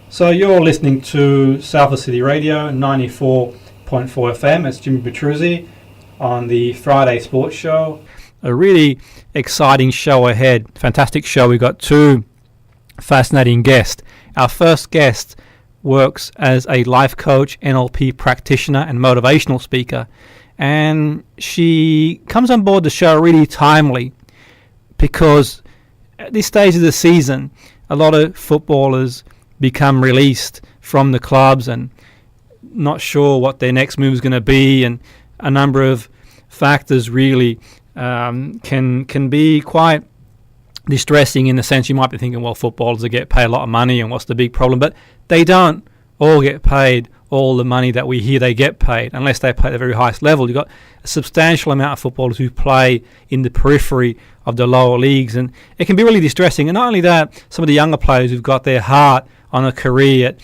So you're listening to Salford City Radio 94.4 FM. It's Jimmy Petruzzi on the Friday Sports Show. A really exciting show ahead. Fantastic show. We've got two fascinating guests. Our first guest works as a life coach, NLP practitioner and motivational speaker. And she comes on board the show really timely because at this stage of the season, a lot of footballers become released from the clubs and not sure what their next move is going to be, and a number of factors really can be quite distressing, in the sense you might be thinking, well, footballers get paid a lot of money and what's the big problem? But they don't all get paid all the money that we hear they get paid, unless they play at the very highest level. You've got a substantial amount of footballers who play in the periphery of the lower leagues, and it can be really distressing. And not only that, some of the younger players who've got their heart on a career at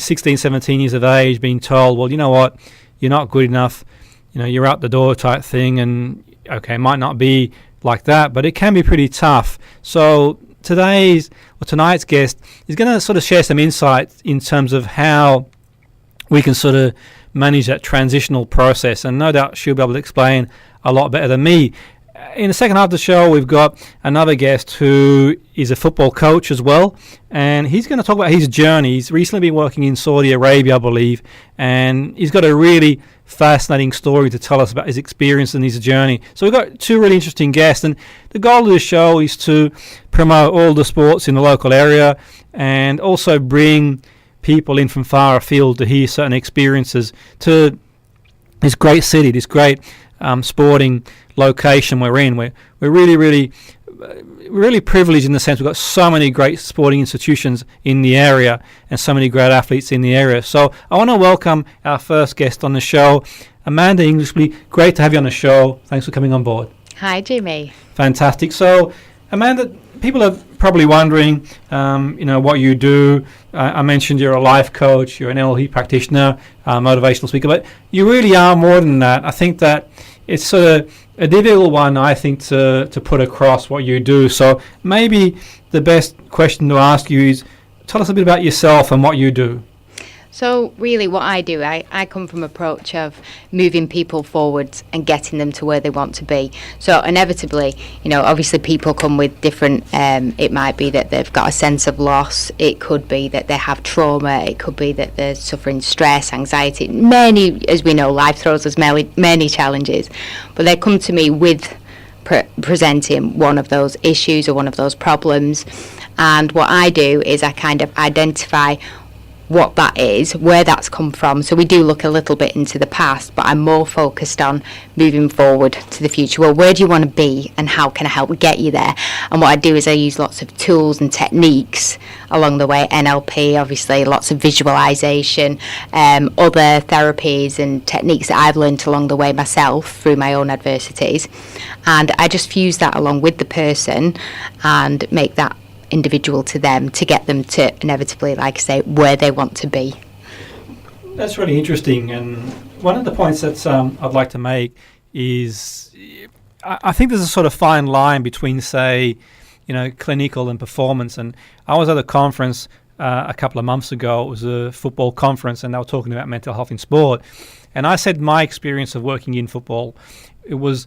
16, 17 years of age being told, well, you know what, you're not good enough, you're out the door type thing. And okay, it might not be like that, but it can be pretty tough. So tonight's guest is going to sort of share some insights in terms of how we can sort of manage that transitional process, and no doubt she'll be able to explain a lot better than me. In the second half of the show, we've got another guest who is a football coach as well, and he's going to talk about his journey. He's recently been working in Saudi Arabia, I believe, and he's got a really fascinating story to tell us about his experience and his journey. So we've got two really interesting guests, and the goal of the show is to promote all the sports in the local area and also bring people in from far afield to hear certain experiences to this great city, this great sporting location we're in. We're really privileged in the sense we've got so many great sporting institutions in the area and so many great athletes in the area. So I want to welcome our first guest on the show, Amanda Englishby. Great to have you on the show. Thanks for coming on board. Hi, Jimmy. Fantastic. So, Amanda, people are probably wondering, what you do. I mentioned you're a life coach, you're an NLP practitioner, motivational speaker, but you really are more than that. I think that it's sort of a difficult one, I think, to put across what you do. So maybe the best question to ask you is, tell us a bit about yourself and what you do. So really what I do, I come from an approach of moving people forwards and getting them to where they want to be. So inevitably, obviously people come with different, it might be that they've got a sense of loss, it could be that they have trauma, it could be that they're suffering stress, anxiety. Many, as we know, life throws us many challenges, but they come to me with presenting one of those issues or one of those problems. And what I do is I kind of identify what that is, where that's come from. So we do look a little bit into the past, but I'm more focused on moving forward to the future. Well, where do you want to be and how can I help get you there? And what I do is I use lots of tools and techniques along the way. NLP, obviously, lots of visualization, other therapies and techniques that I've learned along the way myself through my own adversities. And I just fuse that along with the person and make that individual to them to get them to inevitably, like I say, where they want to be. That's really interesting, and one of the points that I'd like to make is I think there's a sort of fine line between, say, clinical and performance. And I was at a conference a couple of months ago. It was a football conference, and they were talking about mental health in sport, and I said my experience of working in football, it was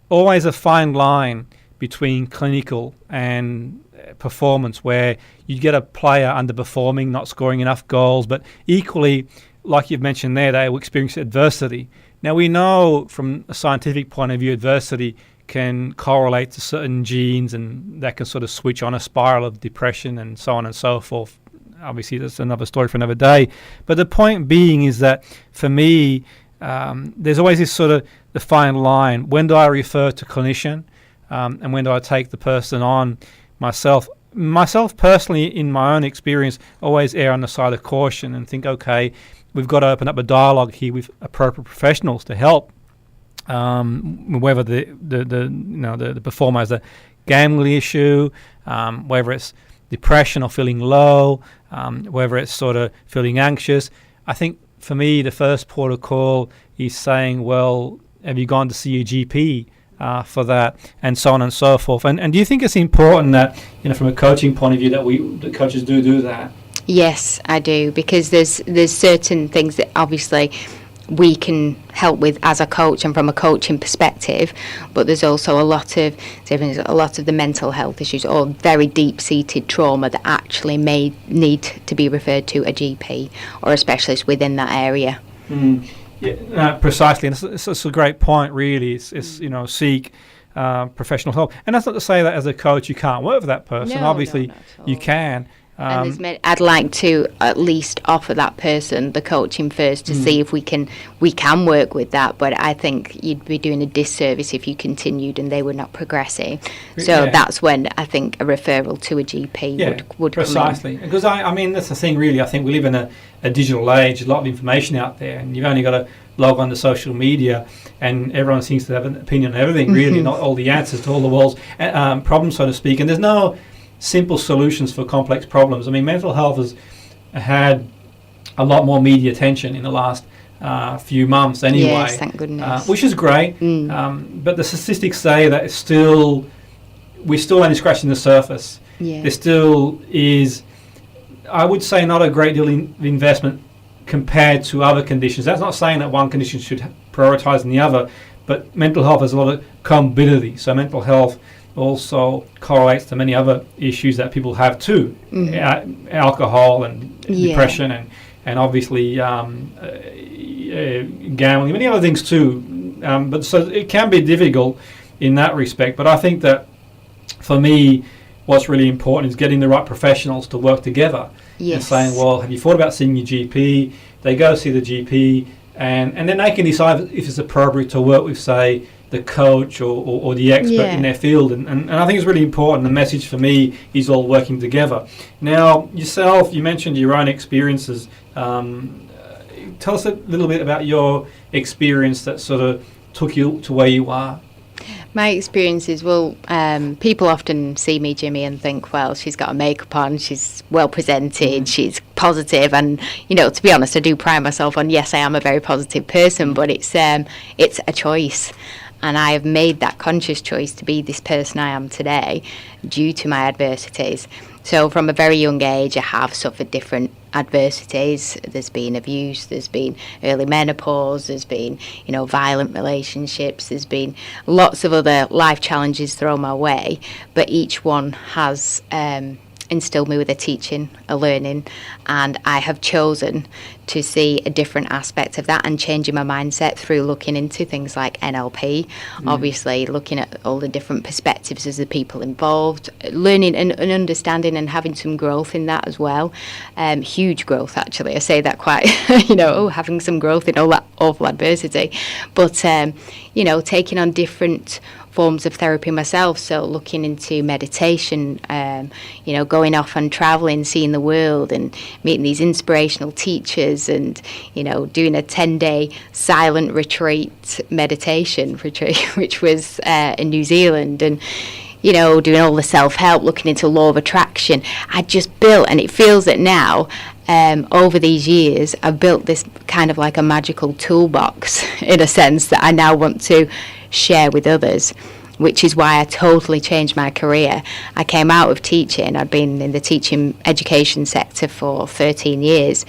always a fine line between clinical and performance, where you get a player underperforming, not scoring enough goals, but equally, like you've mentioned there, they will experience adversity. Now, we know from a scientific point of view, adversity can correlate to certain genes, and that can sort of switch on a spiral of depression and so on and so forth. Obviously, that's another story for another day. But the point being is that, for me, there's always this sort of the fine line. When do I refer to clinician, and when do I take the person on myself? Myself personally, in my own experience, always err on the side of caution and think, okay, we've got to open up a dialogue here with appropriate professionals to help, whether the performer has a gambling issue, whether it's depression or feeling low, whether it's sort of feeling anxious. I think for me, the first port of call is saying, well, have you gone to see your GP for that, and so on and so forth. And do you think it's important that, from a coaching point of view, that coaches do that? Yes, I do, because there's certain things that obviously we can help with as a coach and from a coaching perspective, but there's also a lot of the mental health issues or very deep-seated trauma that actually may need to be referred to a GP or a specialist within that area. Yeah, precisely, and it's a great point. Really, it's seek professional help, and that's not to say that as a coach you can't work with that person. Obviously, you can. And I'd like to at least offer that person the coaching first to see if we can work with that. But I think you'd be doing a disservice if you continued and they were not progressing. So that's when I think a referral to a GP would precisely. Come in. Because I mean that's the thing really. I think we live in a digital age. A lot of information out there, and you've only got to log on to social media, and everyone seems to have an opinion on everything. Really, not all the answers to all the world's problems, so to speak. And there's no simple solutions for complex problems. I mean, mental health has had a lot more media attention in the last few months anyway. Yes, thank goodness. Which is great. But the statistics say that we're still only scratching the surface. Yeah. There still is, I would say, not a great deal of investment compared to other conditions. That's not saying that one condition should prioritise than the other, but mental health has a lot of comorbidity. So mental health also correlates to many other issues that people have too, alcohol and depression and obviously gambling, many other things too. But so it can be difficult in that respect. But I think that for me, what's really important is getting the right professionals to work together and saying, well, have you thought about seeing your GP? They go see the GP and then they can decide if it's appropriate to work with, say, the coach or the expert in their field, and I think it's really important. The message for me is all working together. Now, yourself, you mentioned your own experiences. Tell us a little bit about your experience that sort of took you to where you are. My experiences, well, people often see me, Jimmy, and think, well, she's got her makeup on, she's well presented, she's positive, and, to be honest, I do pride myself on, yes, I am a very positive person, but it's a choice. And I have made that conscious choice to be this person I am today due to my adversities. So from a very young age, I have suffered different adversities. There's been abuse, there's been early menopause, there's been, violent relationships, there's been lots of other life challenges thrown my way. But each one has instilled me with a teaching, a learning, and I have chosen to see a different aspect of that and changing my mindset through looking into things like NLP, obviously looking at all the different perspectives of the people involved, learning and understanding and having some growth in that as well. Huge growth, actually. I say that quite, having some growth in all that awful adversity. But, taking on different forms of therapy myself, so looking into meditation, going off and traveling, seeing the world and meeting these inspirational teachers and, doing a 10-day silent meditation retreat, which was in New Zealand, and, doing all the self-help, looking into law of attraction. I just built, and it feels that now, over these years, I've built this kind of like a magical toolbox in a sense that I now want to share with others, which is why I totally changed my career. I came out of teaching. I'd been in the teaching education sector for 13 years,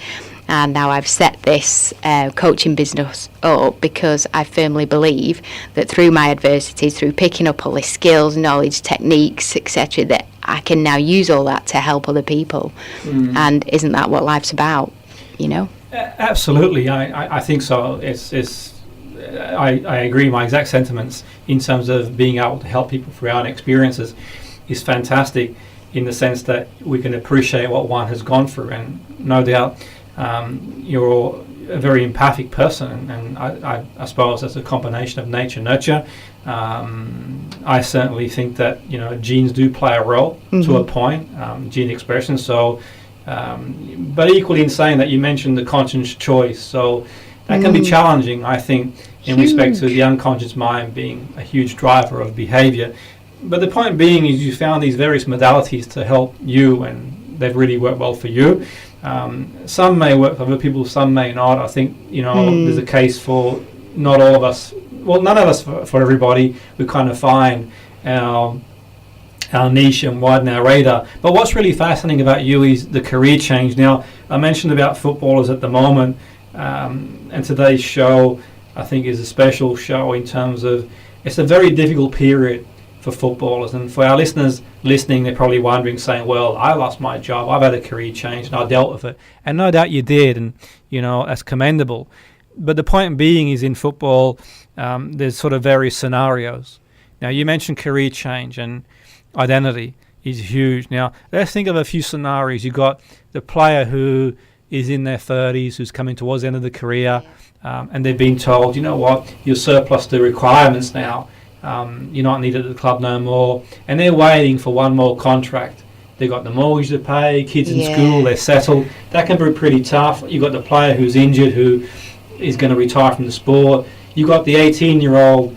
and now I've set this coaching business up because I firmly believe that through my adversities, through picking up all the skills, knowledge, techniques, etc., that I can now use all that to help other people. And isn't that what life's about, Absolutely, I think so. I agree. My exact sentiments in terms of being able to help people through our own experiences is fantastic, in the sense that we can appreciate what one has gone through, and no doubt you're a very empathic person, and I suppose that's a combination of nature nurture. I certainly think that genes do play a role to a point, gene expression. So, but equally in saying that, you mentioned the conscious choice, so that can be challenging, I think, in respect to the unconscious mind being a huge driver of behaviour. But the point being is you found these various modalities to help you, and they've really worked well for you. Some may work for other people, some may not. I think, there's a case for not all of us, well, none of us, for everybody. We kind of find our our niche and widen our radar. But what's really fascinating about you is the career change. Now, I mentioned about footballers at the moment, and today's show, I think, is a special show in terms of it's a very difficult period for footballers. And for our listeners listening, they're probably wondering, saying, well, I lost my job, I've had a career change, and I dealt with it. And no doubt you did, and, that's commendable. But the point being is in football, there's sort of various scenarios. Now, you mentioned career change, and identity is huge. Now, let's think of a few scenarios. You've got the player who is in their 30s, who's coming towards the end of the career, and they've been told, you know what, you're surplus to requirements now. You're not needed at the club no more. And they're waiting for one more contract. They've got the mortgage to pay, kids in school, they're settled. That can be pretty tough. You've got the player who's injured, who is going to retire from the sport. You've got the 18-year-old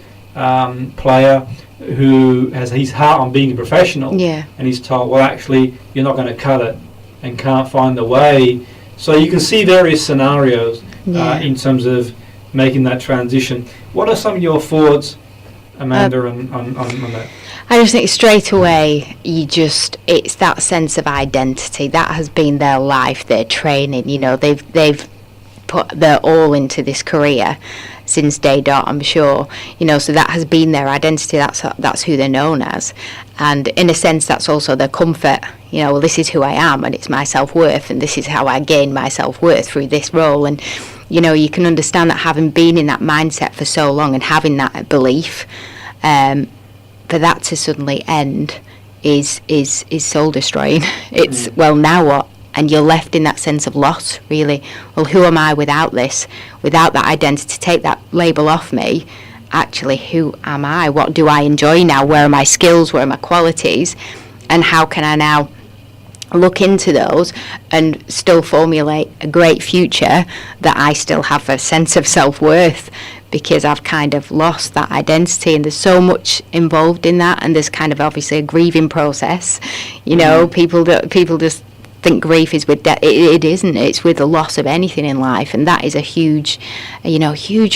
player who has his heart on being a professional, and he's told, well, actually, you're not going to cut it and can't find the way. So you can see various scenarios in terms of making that transition. What are some of your thoughts, Amanda, on that? I just think straight away, it's that sense of identity. That has been their life, their training. They've put their all into this career since day dot, I'm sure. So that has been their identity. That's who they're known as. And in a sense, that's also their comfort. Well, this is who I am, and it's my self-worth, and this is how I gain my self-worth through this role. And you can understand that, having been in that mindset for so long and having that belief, for that to suddenly end is soul destroying. It's well, now what? And you're left in that sense of loss, really. Well, who am I without this? Without that identity, take that label off me. Actually, who am I? What do I enjoy now? Where are my skills? Where are my qualities? And how can I now look into those and still formulate a great future that I still have a sense of self-worth, because I've kind of lost that identity, and there's so much involved in that, and there's kind of obviously a grieving process. People just think grief is with death. It isn't. It's with the loss of anything in life, and that is a huge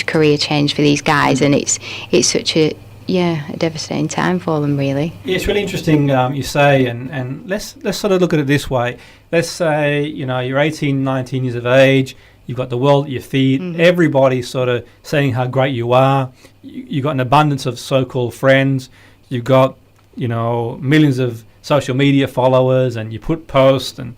career change for these guys, and it's such a devastating time for them, really. Yeah, it's really interesting you say, and let's sort of look at it this way. Let's say you're 18, 19 years of age. You've got the world at your feet. Everybody's sort of saying how great you are. You've got an abundance of so-called friends. You've got millions of social media followers, and you put posts, and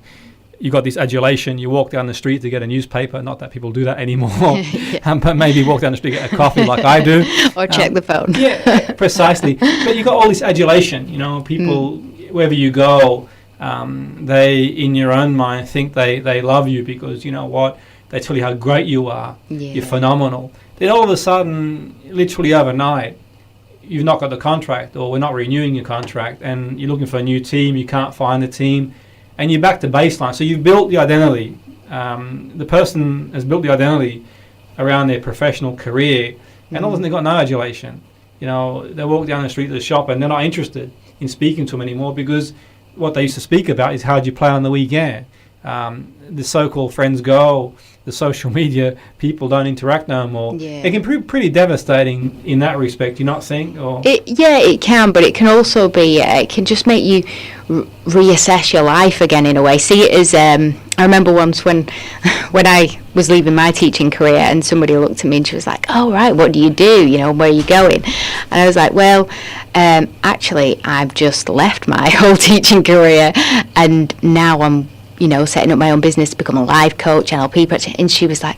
you got this adulation. You walk down the street to get a newspaper. Not that people do that anymore, but maybe walk down the street to get a coffee like I do. Or check the phone. Yeah, precisely. But you got all this adulation. People, wherever you go, they, in your own mind, think they love you because, what? They tell you how great you are. You're phenomenal. Then all of a sudden, literally overnight, you've not got the contract, or we're not renewing your contract, and you're looking for a new team, you can't find a team, and you're back to baseline. So you've built the identity. The person has built the identity around their professional career, and all of a sudden they've got no adulation. They walk down the street to the shop, and they're not interested in speaking to them anymore, because what they used to speak about is how do you play on the weekend. The so-called friends go, the social media people don't interact no more. It can be pretty devastating in that respect, do you not think? Or it can, but it can also be, it can just make you reassess your life again in a way. See it as, I remember once when I was leaving my teaching career, and somebody looked at me and she was like, oh right, what do? Where are you going? And I was like, well, actually I've just left my whole teaching career, and now I'm setting up my own business to become a life coach, NLP practitioner. And she was like,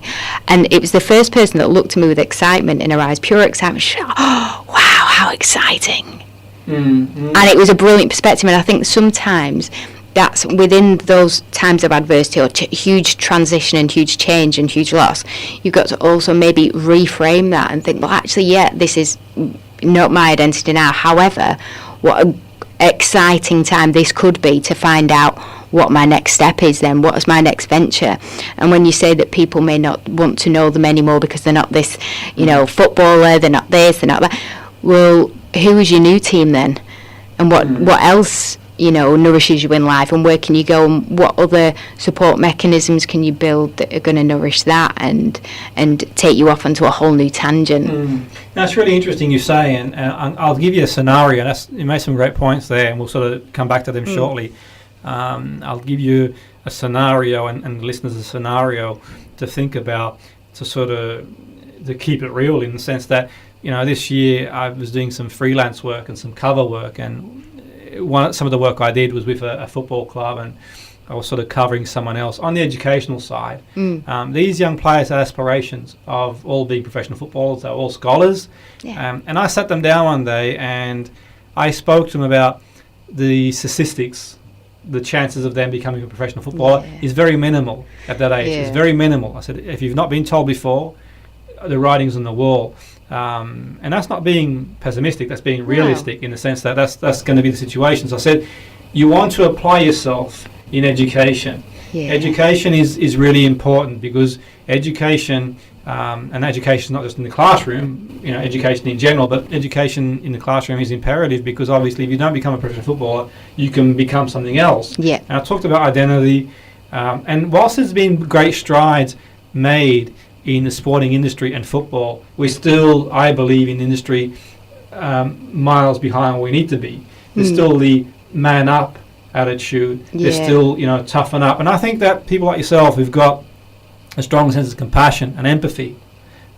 and it was the first person that looked at me with excitement in her eyes, pure excitement. She said, oh, wow, how exciting. And it was a brilliant perspective. And I think sometimes that's within those times of adversity or huge transition and huge change and huge loss, you've got to also maybe reframe that and think, well, actually, this is not my identity now. However, what an exciting time this could be to find out what my next step is then, what is my next venture. And when you say that people may not want to know them anymore because they're not this, footballer, they're not this, they're not that, well, who is your new team then? And what else, nourishes you in life, and where can you go, and what other support mechanisms can you build that are going to nourish that and take you off onto a whole new tangent. That's really interesting you say, and I'll give you a scenario. You made some great points there, and we'll sort of come back to them shortly. I'll give you a scenario and listeners a scenario to think about, to keep it real, in the sense that, this year I was doing some freelance work and some cover work, and some of the work I did was with a football club, and I was sort of covering someone else on the educational side. These young players had aspirations of all being professional footballers. They were all scholars. And I sat them down one day and I spoke to them about the statistics. The chances of them becoming a professional footballer is very minimal at that age. It's very minimal. I said, if you've not been told before, the writing's on the wall. And that's not being pessimistic, that's being realistic, in the sense that that's going to be the situation. So I said, you want to apply yourself in education. Education is really important, because education, and education not just in the classroom, education in general, but education in the classroom is imperative, because obviously if you don't become a professional footballer, you can become something else. And I talked about identity, and whilst there's been great strides made in the sporting industry and football, we're still, I believe, in the industry miles behind where we need to be. There's still the man up attitude. There's still, toughen up. And I think that people like yourself who've got a strong sense of compassion and empathy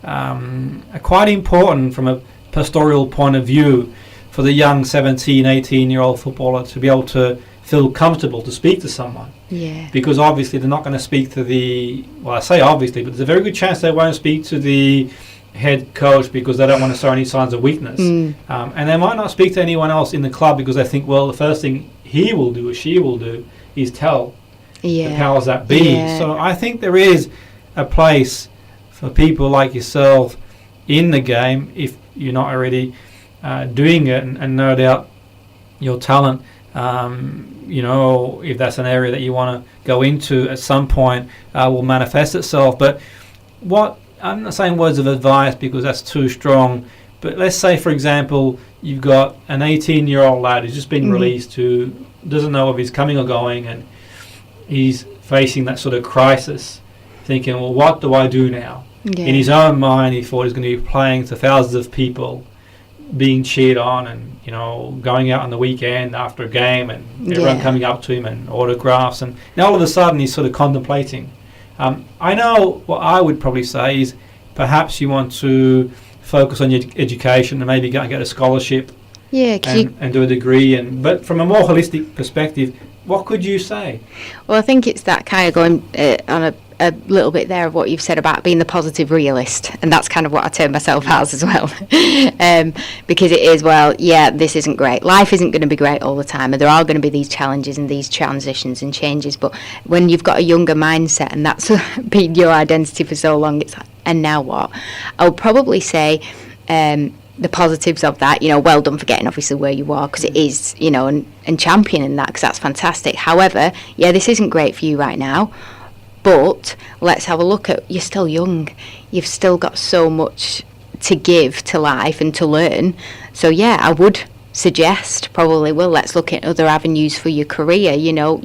are quite important from a pastoral point of view for the young 17, 18-year-old footballer to be able to feel comfortable to speak to someone. Because obviously they're not going to speak to I say obviously, but there's a very good chance they won't speak to the head coach because they don't want to show any signs of weakness. And they might not speak to anyone else in the club because they think, well, the first thing he will do or she will do is tell the powers that be. So I think there is a place for people like yourself in the game, if you're not already doing it, and no doubt your talent, if that's an area that you want to go into at some point, will manifest itself. But I'm not saying words of advice because that's too strong, but let's say, for example, you've got an 18-year-old lad who's just been released, who doesn't know if he's coming or going, and he's facing that sort of crisis, thinking, well, what do I do now? In his own mind, he thought he was going to be playing to thousands of people, being cheered on, and going out on the weekend after a game, and everyone coming up to him and autographs, and now all of a sudden he's sort of contemplating. I know what I would probably say is perhaps you want to focus on your education and maybe go and get a scholarship and do a degree, but from a more holistic perspective, what could you say? Well, I think it's that kind of going on a little bit there of what you've said about being the positive realist, and that's kind of what I term myself as well. Because it is, this isn't great. Life isn't going to be great all the time, and there are going to be these challenges and these transitions and changes, but when you've got a younger mindset and that's been your identity for so long, it's like, and now what? I would probably say the positives of that, well done for getting obviously where you are, because it is, and championing that, because that's fantastic. However, this isn't great for you right now, but let's have a look at, you're still young, you've still got so much to give to life and to learn. So I would suggest probably, let's look at other avenues for your career,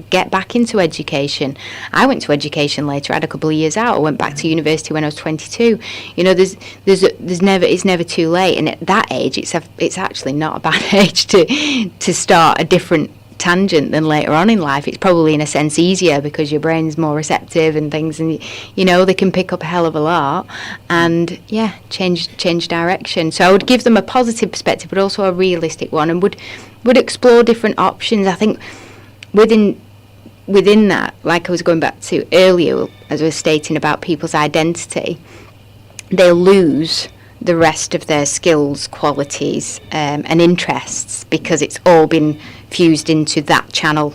get back into education. I went to education later, I had a couple of years out, I went back to university when I was 22. It's never too late, and at that age it's actually not a bad age to start a different tangent than later on in life. It's probably in a sense easier because your brain's more receptive and things, and they can pick up a hell of a lot and change direction. So I would give them a positive perspective but also a realistic one, and would explore different options. I think within that, like I was going back to earlier as I was stating about people's identity, they'll lose the rest of their skills, qualities and interests because it's all been fused into that channel,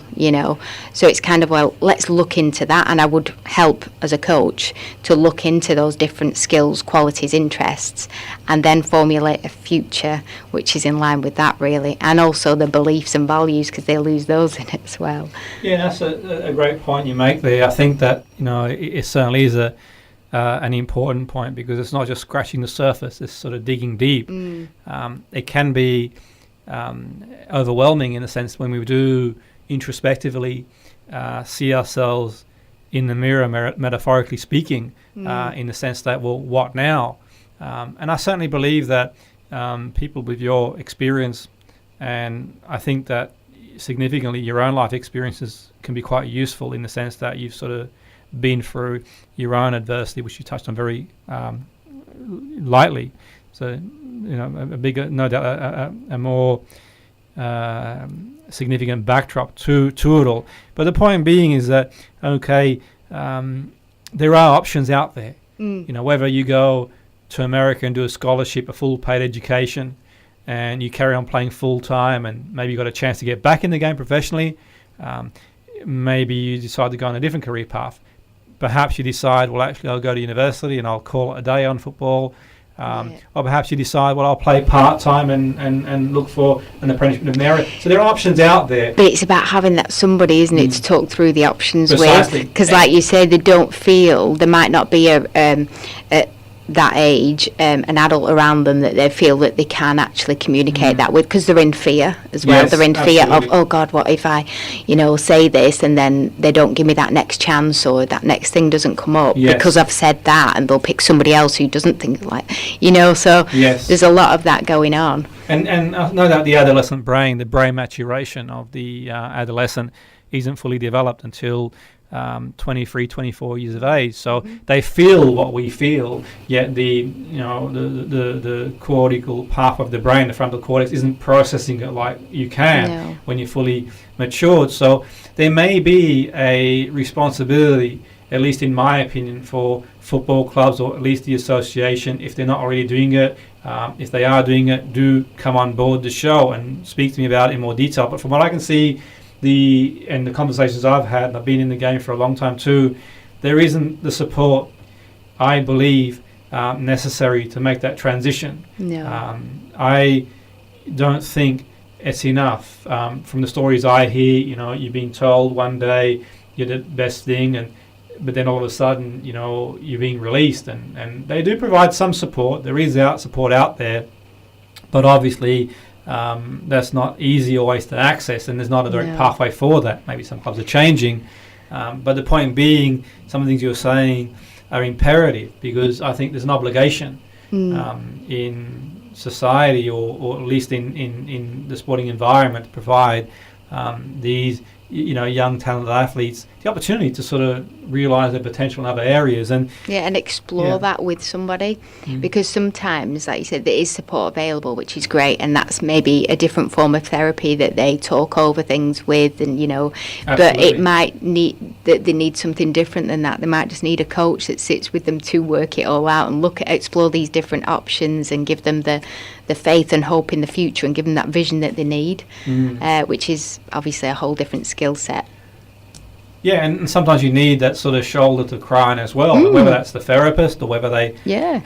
so it's kind of, let's look into that, and I would help as a coach to look into those different skills, qualities, interests, and then formulate a future which is in line with that, really, and also the beliefs and values, because they lose those in it as well. That's a great point you make there. I think that it certainly is an important point, because it's not just scratching the surface, it's sort of digging deep. It can be overwhelming in a sense when we do introspectively see ourselves in the mirror, metaphorically speaking, in the sense that, well, what now? And I certainly believe that people with your experience, and I think that significantly your own life experiences can be quite useful in the sense that you've sort of been through your own adversity, which you touched on very lightly. So, a bigger, no doubt, a more significant backdrop to it all. But the point being is that, okay, there are options out there. Whether you go to America and do a scholarship, a full paid education, and you carry on playing full time, and maybe you got a chance to get back in the game professionally. Maybe you decide to go on a different career path. Perhaps you decide, well, actually, I'll go to university and I'll call it a day on football. Or perhaps you decide, well, I'll play part-time and look for an apprenticeship in the area. So there are options out there. But it's about having that somebody, isn't it, to talk through the options Precisely. with. Because like you say, they don't feel, there might not be at that age an adult around them that they feel that they can actually communicate that with, because they're in fear as well. Yes, they're in fear absolutely. of, oh God, what if I say this and then they don't give me that next chance, or that next thing doesn't come up because I've said that, and they'll pick somebody else who doesn't think like, so there's a lot of that going on. And no doubt the adolescent brain, the brain maturation of the adolescent isn't fully developed until 23, 24 years of age. So they feel what we feel, yet the cortical part of the brain, the frontal cortex, isn't processing it like you can when you're fully matured. So there may be a responsibility, at least in my opinion, for football clubs, or at least the association, if they're not already doing it. If they are doing it, do come on board the show and speak to me about it in more detail. But from what I can see, the conversations I've had, and I've been in the game for a long time too, there isn't the support, I believe, necessary to make that transition. I don't think it's enough. From the stories I hear, you're being told one day you're the best thing, but then all of a sudden, you're being released, and they do provide some support. There is support out there, but obviously that's not easy always to access, and there's not a direct pathway for that. Maybe some clubs are changing, but the point being, some of the things you're saying are imperative, because I think there's an obligation in society, or at least in the sporting environment, to provide these young talented athletes the opportunity to sort of realise their potential in other areas and explore that with somebody, because sometimes, like you said, there is support available, which is great, and that's maybe a different form of therapy that they talk over things with, and but it might need that they need something different than that. They might just need a coach that sits with them to work it all out and explore these different options, and give them the faith and hope in the future, and give them that vision that they need, which is obviously a whole different skill set. Yeah, and sometimes you need that sort of shoulder to cry on as well, whether that's the therapist, or whether they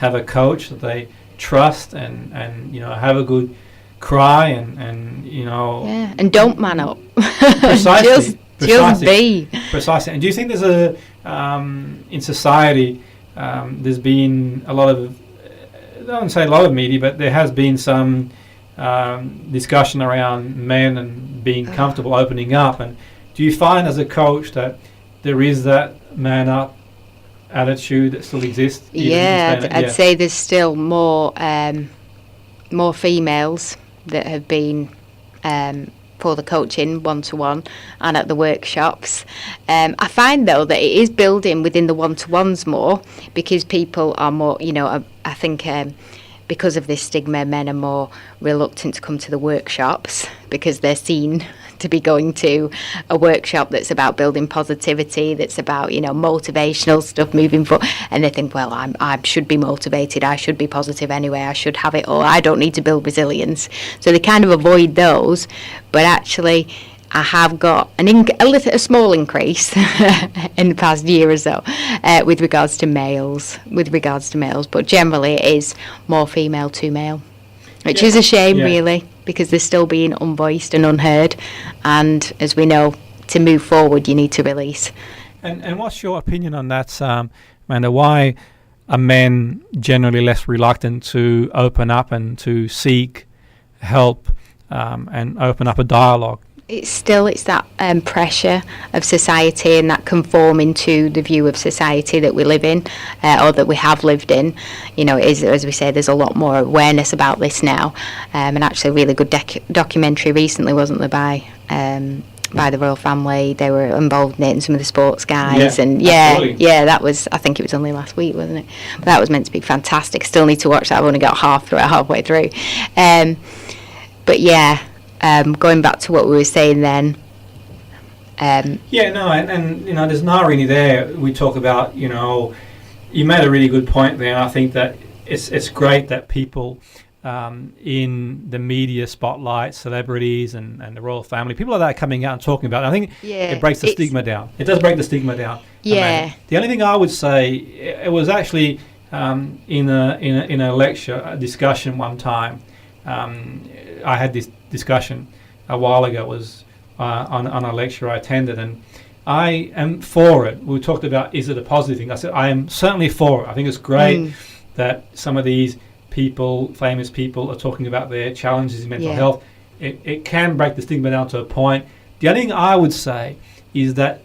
have a coach that they trust and have a good cry and and don't man up. Precisely. just be. Precisely. And do you think there's a in society there's been a lot of, I don't say a lot of media, but there has been some discussion around men and being comfortable opening up, and do you find as a coach that there is that man up attitude that still exists? I'd say there's still more females that have been for the coaching one-to-one and at the workshops. I find though that it is building within the one-to-ones more, because people are more, I think because of this stigma, men are more reluctant to come to the workshops because they're seen to be going to a workshop that's about building positivity, that's about motivational stuff moving forward, and they think, well, I should be motivated, I should be positive anyway, I should have it all, I don't need to build resilience. So they kind of avoid those, but actually I have got a small increase in the past year or so with regards to males, but generally it is more female to male, which is a shame really, because they're still being unvoiced and unheard, and as we know, to move forward you need to release. And what's your opinion on that, Amanda? Why are men generally less reluctant to open up and to seek help and open up a dialogue? It's that pressure of society and that conforming to the view of society that we live in, or that we have lived in. You know, it is, as we say, there's a lot more awareness about this now, and actually a really good documentary recently, wasn't there, by the royal family. They were involved in it, and some of the sports guys, that was, I think it was only last week, wasn't it? But that was meant to be fantastic. Still need to watch that. I've only got halfway through. But yeah. Going back to what we were saying then. And you know, there's not really there. We talk about, you know, you made a really good point there. And I think that it's great that people in the media spotlight, celebrities and the royal family, people like that coming out and talking about it. I think it breaks the stigma down. It does break the stigma down. Yeah. The only thing I would say, it was actually in a lecture, a discussion one time. I had this discussion a while ago. It was on a lecture I attended, and I am for it. We talked about, is it a positive thing? I said, I am certainly for it. I think it's great that some of these people, famous people, are talking about their challenges in mental health. It can break the stigma down to a point. The only thing I would say is that,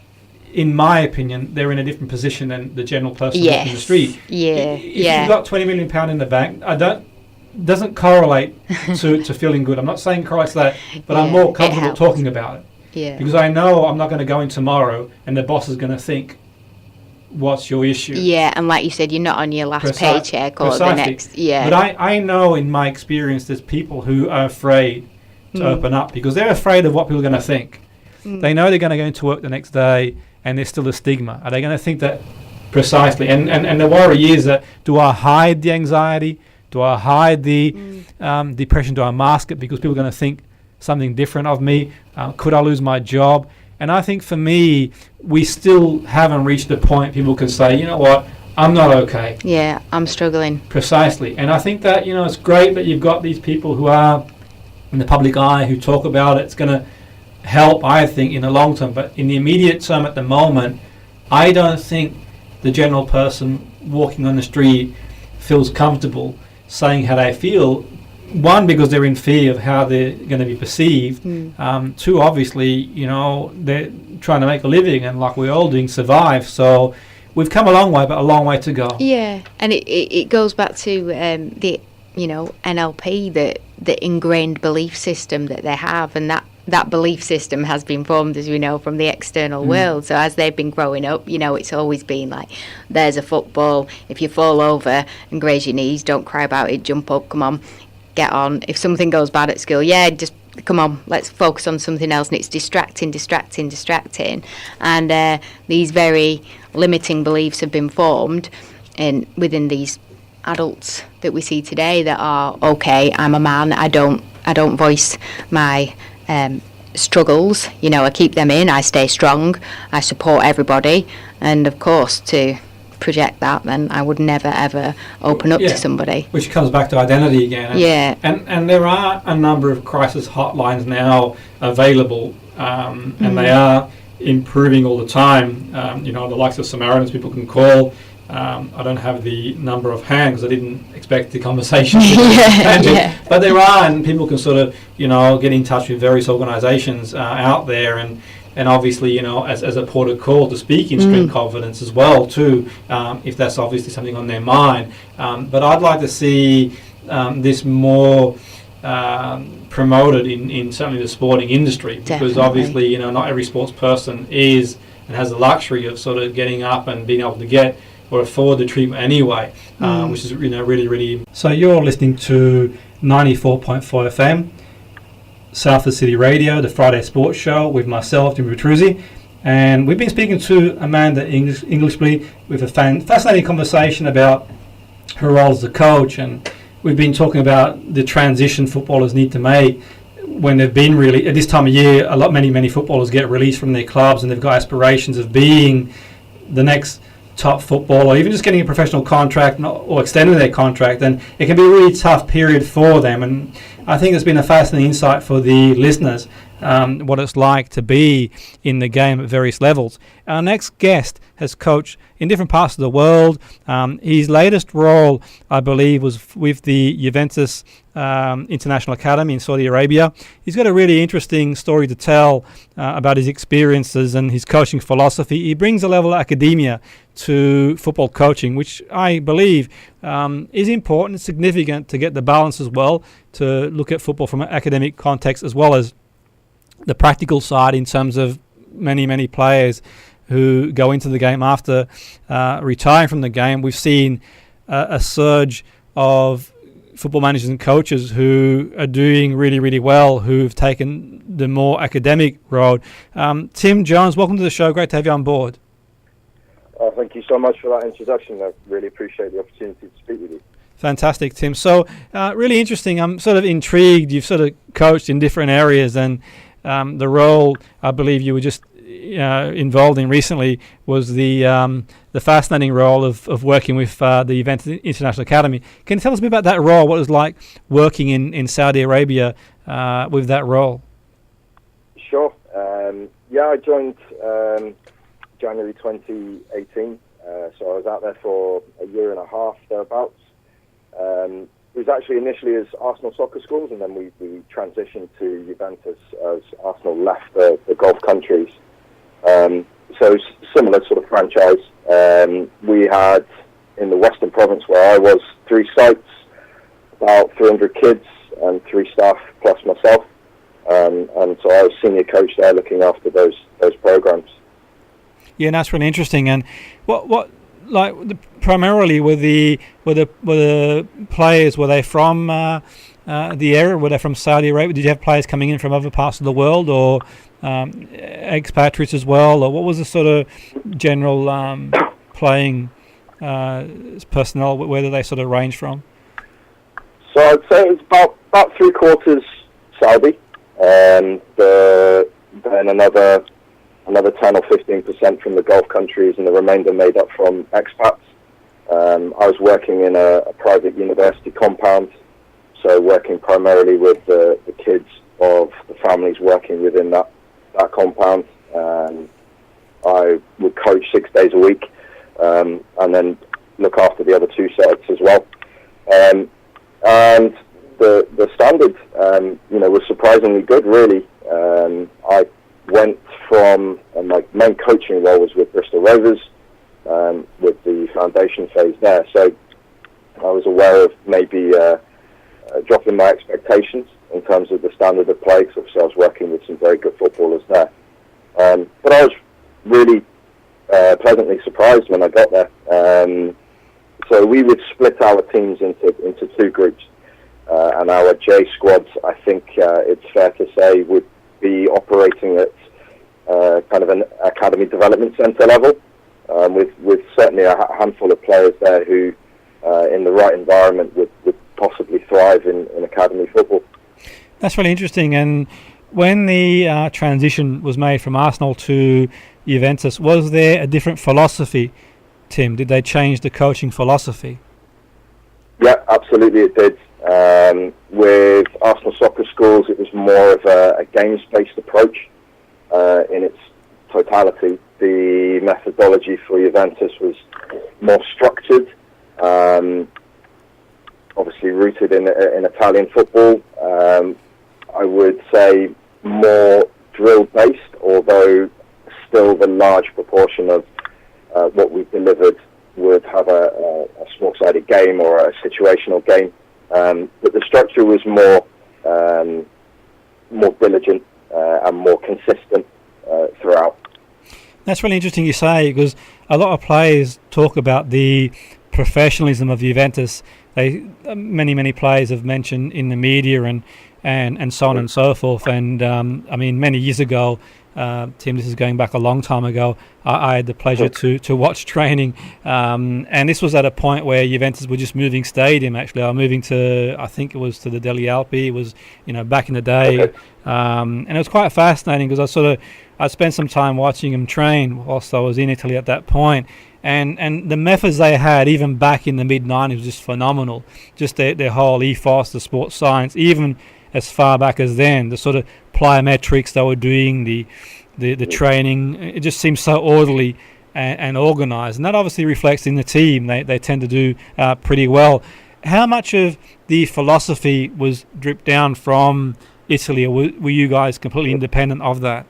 in my opinion, they're in a different position than the general person walking the street. If you've got £20 million in the bank, doesn't correlate to feeling good. I'm not saying it correlates to that, but I'm more comfortable talking about it. Yeah. Because I know I'm not going to go in tomorrow and the boss is going to think, what's your issue? Yeah, and like you said, you're not on your last paycheck or the next. Yeah. But I know in my experience there's people who are afraid to open up because they're afraid of what people are going to think. They know they're going to go into work the next day and there's still a stigma. Are they going to think that? Precisely. And the worry is that, do I hide the anxiety? Do I hide the depression? Do I mask it because people are going to think something different of me? Could I lose my job? And I think for me, we still haven't reached the point people can say, you know what, I'm not okay. Yeah, I'm struggling. Precisely. And I think that, you know, it's great that you've got these people who are in the public eye who talk about it. It's going to help, I think, in the long term. But in the immediate term at the moment, I don't think the general person walking on the street feels comfortable saying how they feel. One, because they're in fear of how they're going to be perceived. Two, obviously, you know, they're trying to make a living and, like we're all doing, survive. So we've come a long way, but a long way to go. Yeah, and it goes back to the, you know, NLP, the ingrained belief system that they have, and that belief system has been formed, as we know, from the external world. So as they've been growing up, you know, it's always been like, there's a football. If you fall over and graze your knees, don't cry about it. Jump up, come on, get on. If something goes bad at school, just come on, let's focus on something else. And it's distracting. And these very limiting beliefs have been formed within these adults that we see today that are, okay, I'm a man, I don't voice my struggles, you know, I keep them in, I stay strong, I support everybody, and of course to project that, then I would never ever open up to somebody. Which comes back to identity again. And there are a number of crisis hotlines now available, and they are improving all the time. You know, the likes of Samaritans people can call. I don't have the number of hand because I didn't expect the conversation but there are, and people can sort of, you know, get in touch with various organisations out there, and obviously, you know, as a port of call to speak in strength confidence as well too, if that's obviously something on their mind. But I'd like to see this more promoted in certainly the sporting industry, because obviously, you know, not every sports person is and has the luxury of sort of getting up and being able to get or afford the treatment anyway, which is, you know, really, really. So you're listening to 94.4 FM, South of the City Radio, the Friday Sports Show with myself, Jimmy Petruzzi, and we've been speaking to Amanda Englishby with a fascinating conversation about her role as a coach, and we've been talking about the transition footballers need to make when they've been really, at this time of year, many footballers get released from their clubs and they've got aspirations of being the next top football, or even just getting a professional contract or extending their contract, and it can be a really tough period for them. And I think it's been a fascinating insight for the listeners what it's like to be in the game at various levels. Our next guest has coached in different parts of the world. His latest role, I believe, was with the Juventus International Academy in Saudi Arabia. He's got a really interesting story to tell about his experiences and his coaching philosophy. He brings a level of academia to football coaching, which I believe is important and significant to get the balance as well, to look at football from an academic context as well as the practical side in terms of many players who go into the game after retiring from the game. We've seen a surge of football managers and coaches who are doing really well, who've taken the more academic road. Tim Jones, welcome to the show. Great to have you on board. Thank you so much for that introduction. I really appreciate the opportunity to speak with you. Fantastic, Tim. So really interesting. I'm sort of intrigued. You've sort of coached in different areas, and the role I believe you were just involved in recently was the fascinating role of working with the Juventus International Academy. Can you tell us a bit about that role, what it was like working in Saudi Arabia with that role? Sure. I joined January 2018, so I was out there for a year and a half, thereabouts. It was actually initially as Arsenal Soccer Schools, and then we transitioned to Juventus as Arsenal left the Gulf countries. So similar sort of franchise. We had, in the Western Province where I was, 3 sites, about 300 kids and 3 staff plus myself. And so I was senior coach there, looking after those programs. Yeah, and that's really interesting. And what like primarily were the players, were they from the area? Were they from Saudi Arabia? Did you have players coming in from other parts of the world, or expatriates as well, or what was the sort of general playing personnel? Where do they sort of range from? So I'd say it's about 3/4 Saudi, and then another 10 or 15% from the Gulf countries, and the remainder made up from expats. I was working in a private university compound, so working primarily with the kids of the families working within that compound. I would coach 6 days a week, and then look after the other 2 sites as well. And the standard, was surprisingly good, really. I went from, my main coaching role was with Bristol Rovers, with the foundation phase there. So I was aware of maybe dropping my expectations in terms of the standard of play, because I was working with some very good footballers there. But I was really pleasantly surprised when I got there. So we would split our teams into 2 groups, and our J squads, I think it's fair to say, would be operating at kind of an academy development centre level, with certainly a handful of players there who, in the right environment, would possibly thrive in academy football. That's really interesting. And when the transition was made from Arsenal to Juventus, was there a different philosophy, Tim? Did they change the coaching philosophy? Yeah, absolutely it did. With Arsenal Soccer Schools, it was more of a games-based approach in its totality. The methodology for Juventus was more structured, obviously rooted in Italian football. I would say more drill-based, although still the large proportion of what we delivered would have a small-sided game or a situational game. But the structure was more diligent and more consistent throughout. That's really interesting you say, because a lot of players talk about the professionalism of Juventus. Many players have mentioned in the media and so on and so forth. And many years ago, Tim, this is going back a long time ago, I had the pleasure to watch training, and this was at a point where Juventus were just moving stadium. Actually, I was moving to, I think it was to the Delle Alpi. It was, back in the day, and it was quite fascinating because I spent some time watching them train whilst I was in Italy at that point. And the methods they had, even back in the mid-90s, was just phenomenal. Just their whole ethos, the sports science, even as far back as then. The sort of plyometrics they were doing, the training, it just seems so orderly and organised, and that obviously reflects in the team. They tend to do pretty well. How much of the philosophy was dripped down from Italy, or were you guys completely independent of that?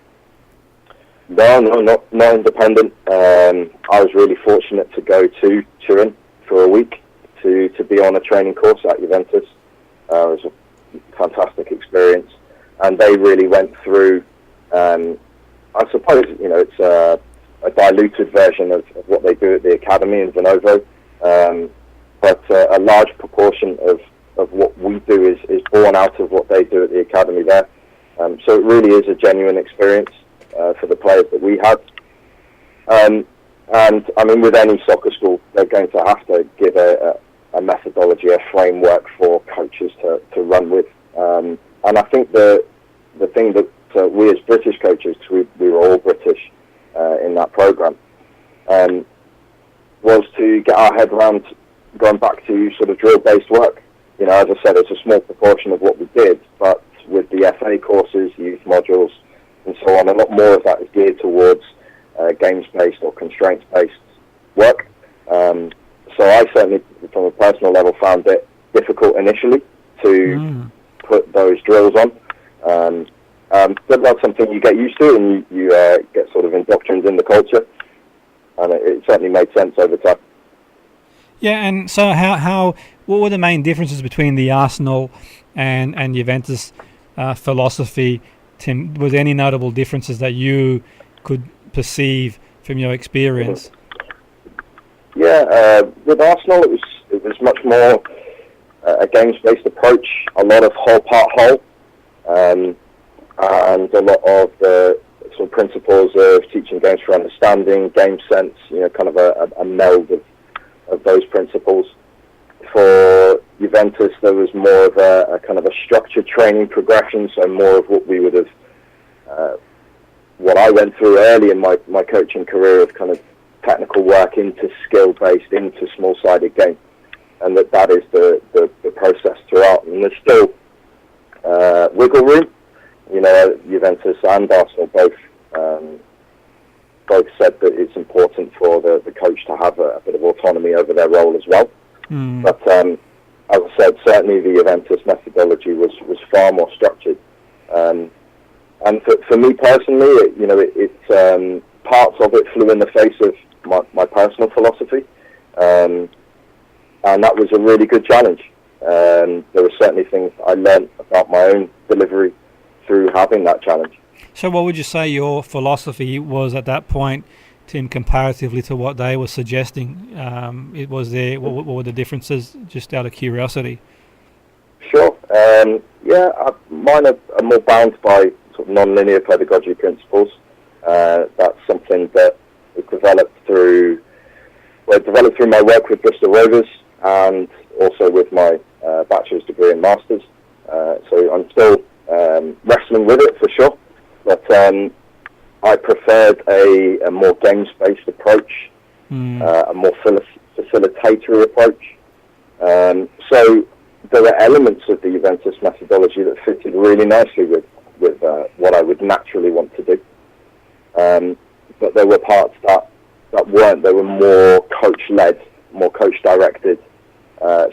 No, not independent. I was really fortunate to go to Turin for a week to be on a training course at Juventus. It was a fantastic experience, and they really went through. I suppose it's a diluted version of what they do at the academy in Venovo, but a large proportion of what we do is born out of what they do at the academy there. So it really is a genuine experience for the players that we had. And I mean, with any soccer school, they're going to have to give a methodology, a framework for coaches to run with. And I think the thing that we as British coaches, we were all British in that program, was to get our head around going back to sort of drill-based work. As I said, it's a small proportion of what we did, but with the FA courses, youth modules, and so on, a lot more of that is geared towards games-based or constraints-based work. So I certainly, from a personal level, found it difficult initially to put those drills on. But that's something you get used to, and you get sort of indoctrinated in the culture, and it certainly made sense over time. Yeah, and so what were the main differences between the Arsenal and Juventus philosophy, Tim? Was there any notable differences that you could perceive from your experience? Yeah, with Arsenal, it was much more a games-based approach. A lot of whole part whole, and a lot of the sort of principles of teaching games for understanding, game sense. Kind of a meld of those principles. For Juventus, there was more of a kind of a structured training progression, so more of what we would have, what I went through early in my coaching career, of kind of technical work into skill-based, into small-sided game, and that is the process throughout. And there's still wiggle room. Juventus and Arsenal both said that it's important for the coach to have a bit of autonomy over their role as well. But as I said, certainly the Juventus methodology was far more structured. And for me personally, it's parts of it flew in the face of my personal philosophy, and that was a really good challenge. There were certainly things I learned about my own delivery through having that challenge. So what would you say your philosophy was at that point, Tim, comparatively to what they were suggesting? What were the differences, just out of curiosity? Sure. Mine are more bound by sort of non-linear pedagogy principles. That's something that was developed through my work with Bristol Rovers, and also with my bachelor's degree and master's. So I'm still wrestling with it for sure, but I preferred a more games-based approach, a more facilitatory approach. So there were elements of the Juventus methodology that fitted really nicely with what I would naturally want to do. But there were parts that weren't. They were more coach-led, more coach-directed,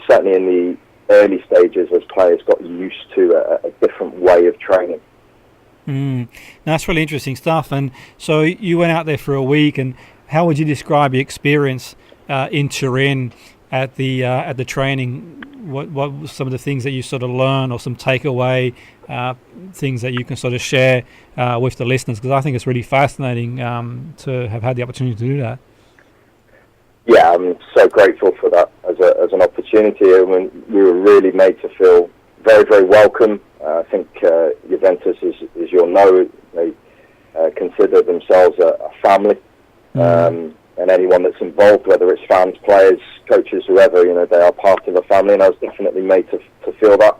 certainly in the early stages as players got used to a different way of training. That's really interesting stuff. And so you went out there for a week, and how would you describe your experience in Turin at the training? What were some of the things that you sort of learned, or some takeaway things that you can sort of share with the listeners? Because I think it's really fascinating to have had the opportunity to do that. Yeah, I'm so grateful for that as an opportunity. I mean, we were really made to feel very, very welcome. I think Juventus, as you'll know, they consider themselves a family. And anyone that's involved, whether it's fans, players, coaches, whoever, they are part of a family. And I was definitely made to feel that.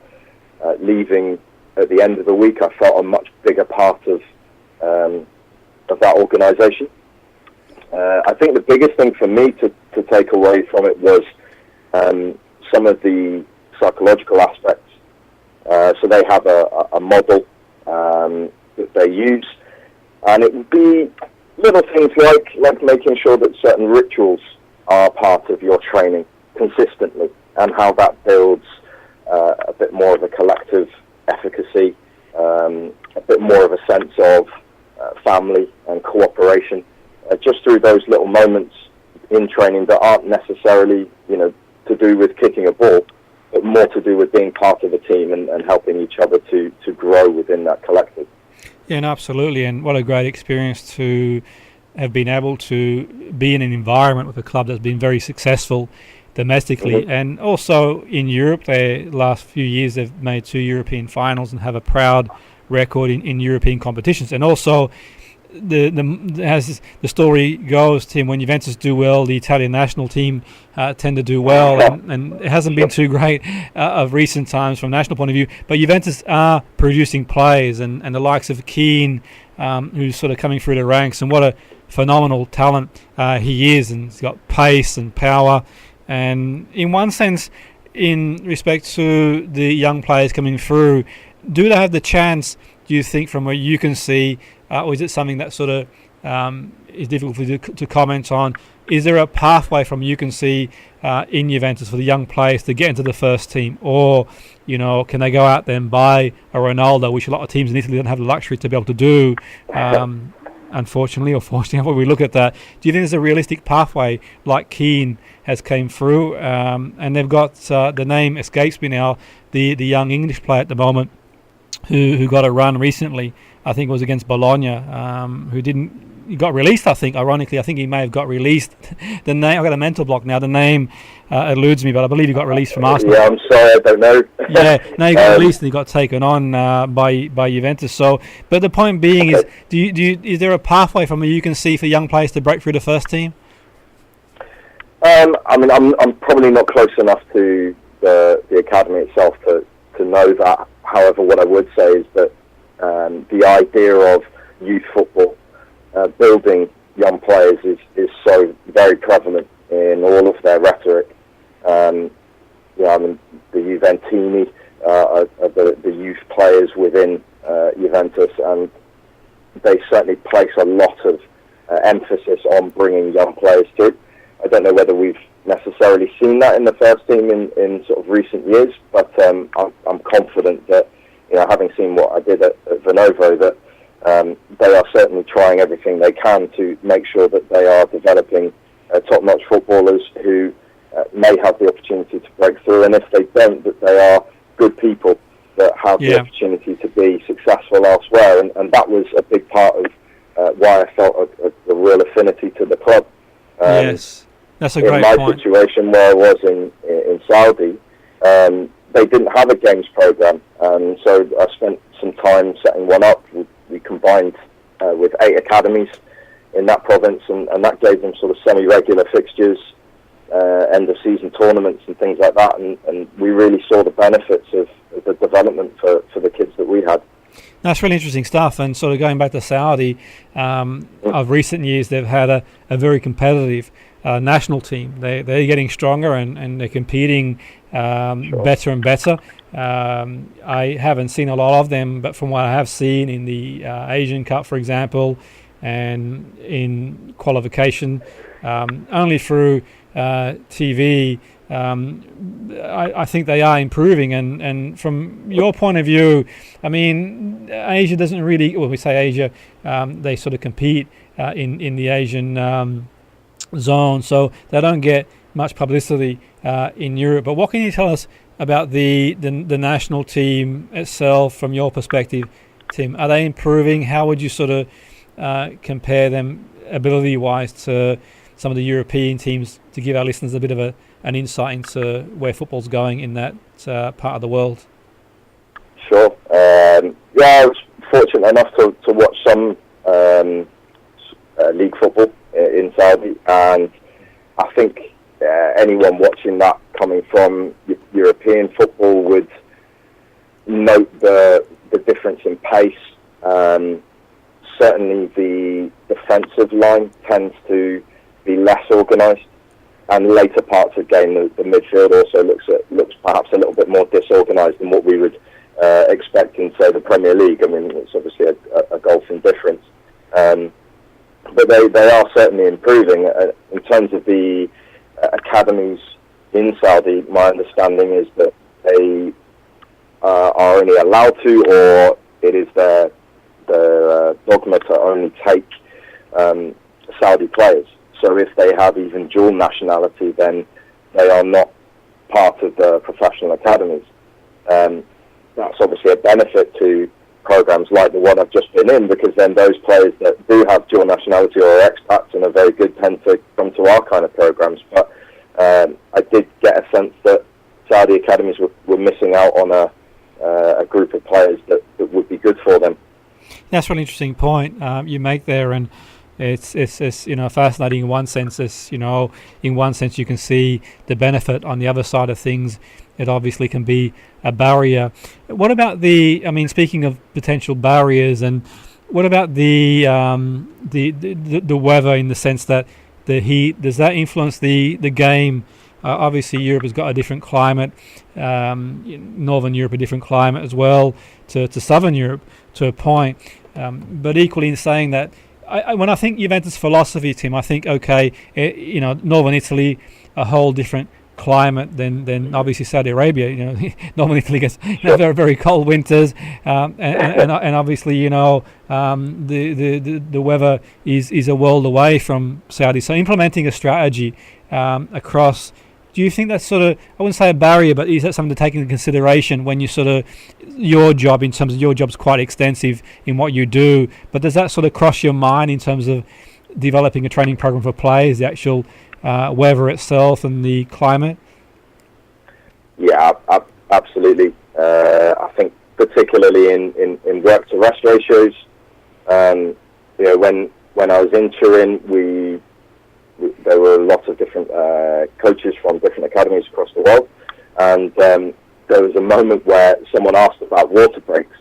Leaving at the end of the week, I felt a much bigger part of that organisation. I think the biggest thing for me to take away from it was some of the psychological aspects. So they have a model that they use, and it would be little things like making sure that certain rituals are part of your training consistently, and how that builds a bit more of a collective efficacy, a bit more of a sense of family and cooperation, just through those little moments in training that aren't necessarily, to do with kicking a ball, but more to do with being part of a team and helping each other to grow within that collective. Yeah, no, absolutely, and what a great experience to have been able to be in an environment with a club that's been very successful domestically, and also in Europe. The last few years they've made 2 European finals and have a proud record in European competitions. And also, as the story goes, Tim, when Juventus do well, the Italian national team tend to do well, and it hasn't been too great of recent times from a national point of view. But Juventus are producing players, and the likes of Keane, who's sort of coming through the ranks, and what a phenomenal talent he is, and he's got pace and power. And in one sense, in respect to the young players coming through, do they have the chance, do you think, from what you can see, or is it something that sort of is difficult for you to comment on? Is there a pathway from you can see in Juventus for the young players to get into the first team? Or, can they go out there and buy a Ronaldo, which a lot of teams in Italy don't have the luxury to be able to do? Unfortunately or fortunately, when we look at that, do you think there's a realistic pathway like Keane has came through? And they've got, the name escapes me now, the young English player at the moment who got a run recently. I think it was against Bologna, he got released, I think. Ironically, I think he may have got released. The name, I've got a mental block now. The name eludes me, but I believe he got released from Arsenal. Yeah, I'm sorry, I don't know. Yeah, no, he got released and he got taken on by Juventus. So, but the point being is, is there a pathway from where you can see for young players to break through the first team? I'm probably not close enough to the academy itself to know that. However, what I would say is that the idea of youth football, building young players, is so very prevalent in all of their rhetoric. The Juventini are the youth players within Juventus, and they certainly place a lot of emphasis on bringing young players through. I don't know whether we've necessarily seen that in the first team in sort of recent years, but I'm confident that, having seen what I did at Venovo, that they are certainly trying everything they can to make sure that they are developing top-notch footballers who may have the opportunity to break through, and if they don't, that they are good people that have the opportunity to be successful elsewhere. And that was a big part of why I felt a real affinity to the club. Yes, that's a great point. In my situation where I was in Saudi, they didn't have a games program, and so I spent some time setting one up. We combined with 8 academies in that province, and that gave them sort of semi-regular fixtures, end-of-season tournaments and things like that, and we really saw the benefits of the development for the kids that we had. That's really interesting stuff. And sort of going back to Saudi, of recent years, they've had a very competitive national team. They're getting stronger and they're competing better and better. I haven't seen a lot of them, but from what I have seen in the Asian Cup, for example, and in qualification, only through TV, I think they are improving. And from your point of view, I mean, Asia doesn't really, well, we say Asia, they sort of compete in the Asian zone, so they don't get much publicity in Europe. But what can you tell us about the national team itself from your perspective, Tim? Are they improving? How would you sort of compare them ability-wise to some of the European teams, to give our listeners a bit of an insight into where football's going in that part of the world? Sure. I was fortunate enough to watch some league football in Saudi, and I think anyone watching that coming from European football would note the difference in pace. Certainly the defensive line tends to be less organised, and later parts of the game, the midfield also looks perhaps a little bit more disorganised than what we would expecting, say, the Premier League. I mean, it's obviously a golfing difference. But they are certainly improving. In terms of the academies in Saudi, my understanding is that they are only allowed to, or it is their dogma to only take Saudi players. So if they have even dual nationality, then they are not part of the professional academies. That's obviously a benefit to programs like the one I've just been in, because then those players that do have dual nationality or are expats and are very good tend to come to our kind of programs. But I did get a sense that Saudi academies were missing out on a group of players that would be good for them. That's a really interesting point you make there, and it's fascinating in one sense. In one sense you can see the benefit. On the other side of things, it obviously can be a barrier. What about speaking of potential barriers, and what about the weather, in the sense that the heat, does that influence the game? Obviously Europe has got a different climate, Northern Europe a different climate as well to Southern Europe to a point, but equally in saying that, when I think Juventus philosophy, Tim, I think, Northern Italy, a whole different climate than obviously Saudi Arabia. Northern Italy gets very, very cold winters, and obviously the weather is a world away from Saudi. So implementing a strategy across. Do you think that's sort of, I wouldn't say a barrier, but is that something to take into consideration when you your job, in terms of your job's quite extensive in what you do, but does that sort of cross your mind in terms of developing a training program for players, the actual weather itself and the climate? Yeah, absolutely. I think particularly in work to rest ratios, when I was in Turin, there were lots of different coaches from different academies across the world, and there was a moment where someone asked about water breaks,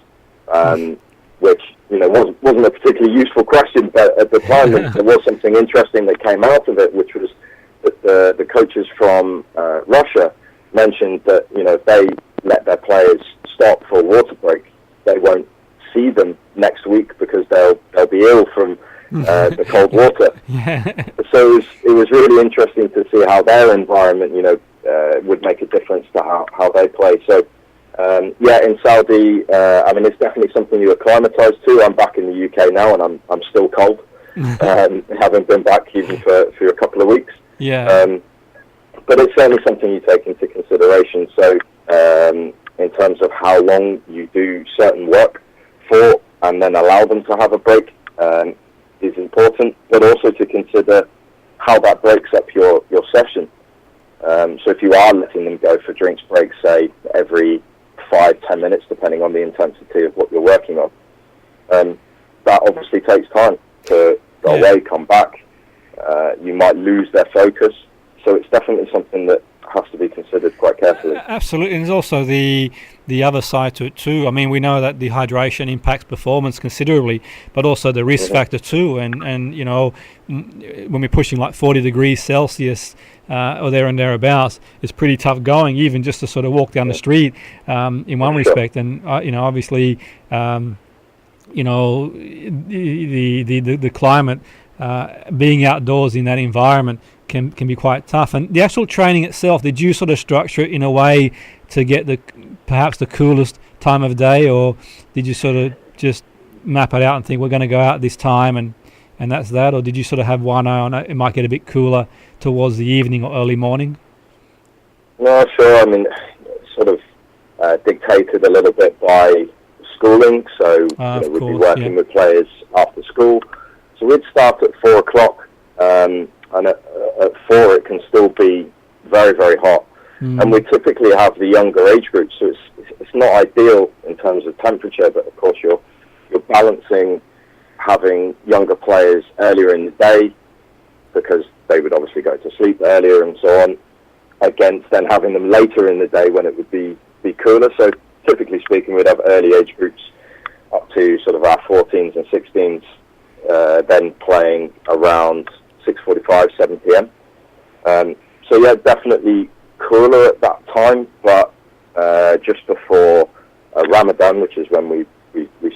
which wasn't a particularly useful question, but at the time there was something interesting that came out of it, which was that the coaches from Russia mentioned that if they let their players stop for a water break, they won't see them next week because they'll be ill from the cold water. So it was really interesting to see how their environment, would make a difference to how they play. So, in Saudi, it's definitely something you acclimatise to. I'm back in the UK now, and I'm still cold. Haven't been back even for a couple of weeks. But it's certainly something you take into consideration. So, in terms of how long you do certain work for, and then allow them to have a break, is important, but also to consider how that breaks up your session. So if you are letting them go for drinks breaks, say, every 5-10 minutes, depending on the intensity of what you're working on, that obviously takes time to go away, come back. You might lose their focus. So it's definitely something that has to be considered quite carefully. Absolutely, and there's also the other side to it too. I mean, we know that dehydration impacts performance considerably, but also the risk factor too. And when we're pushing like 40 degrees Celsius or there and thereabouts, it's pretty tough going, even just to sort of walk down the street in one respect. And obviously, the climate, being outdoors in that environment can be quite tough. And the actual training itself, did you sort of structure it in a way to get perhaps the coolest time of day, or did you sort of just map it out and think we're going to go out this time and that's that, or did you sort of have one eye on it might get a bit cooler towards the evening or early morning? No, sure. I mean, sort of dictated a little bit by schooling, so we'd be working with players after school. So we'd start at 4 o'clock, and at 4 it can still be very, very hot. And we typically have the younger age groups, so it's not ideal in terms of temperature, but of course you're balancing having younger players earlier in the day, because they would obviously go to sleep earlier and so on, against then having them later in the day when it would be cooler. So typically speaking, we'd have early age groups up to sort of our 14s and 16s, then playing around 6:45, 7 p.m. So yeah, definitely cooler at that time, but just before Ramadan, which is when we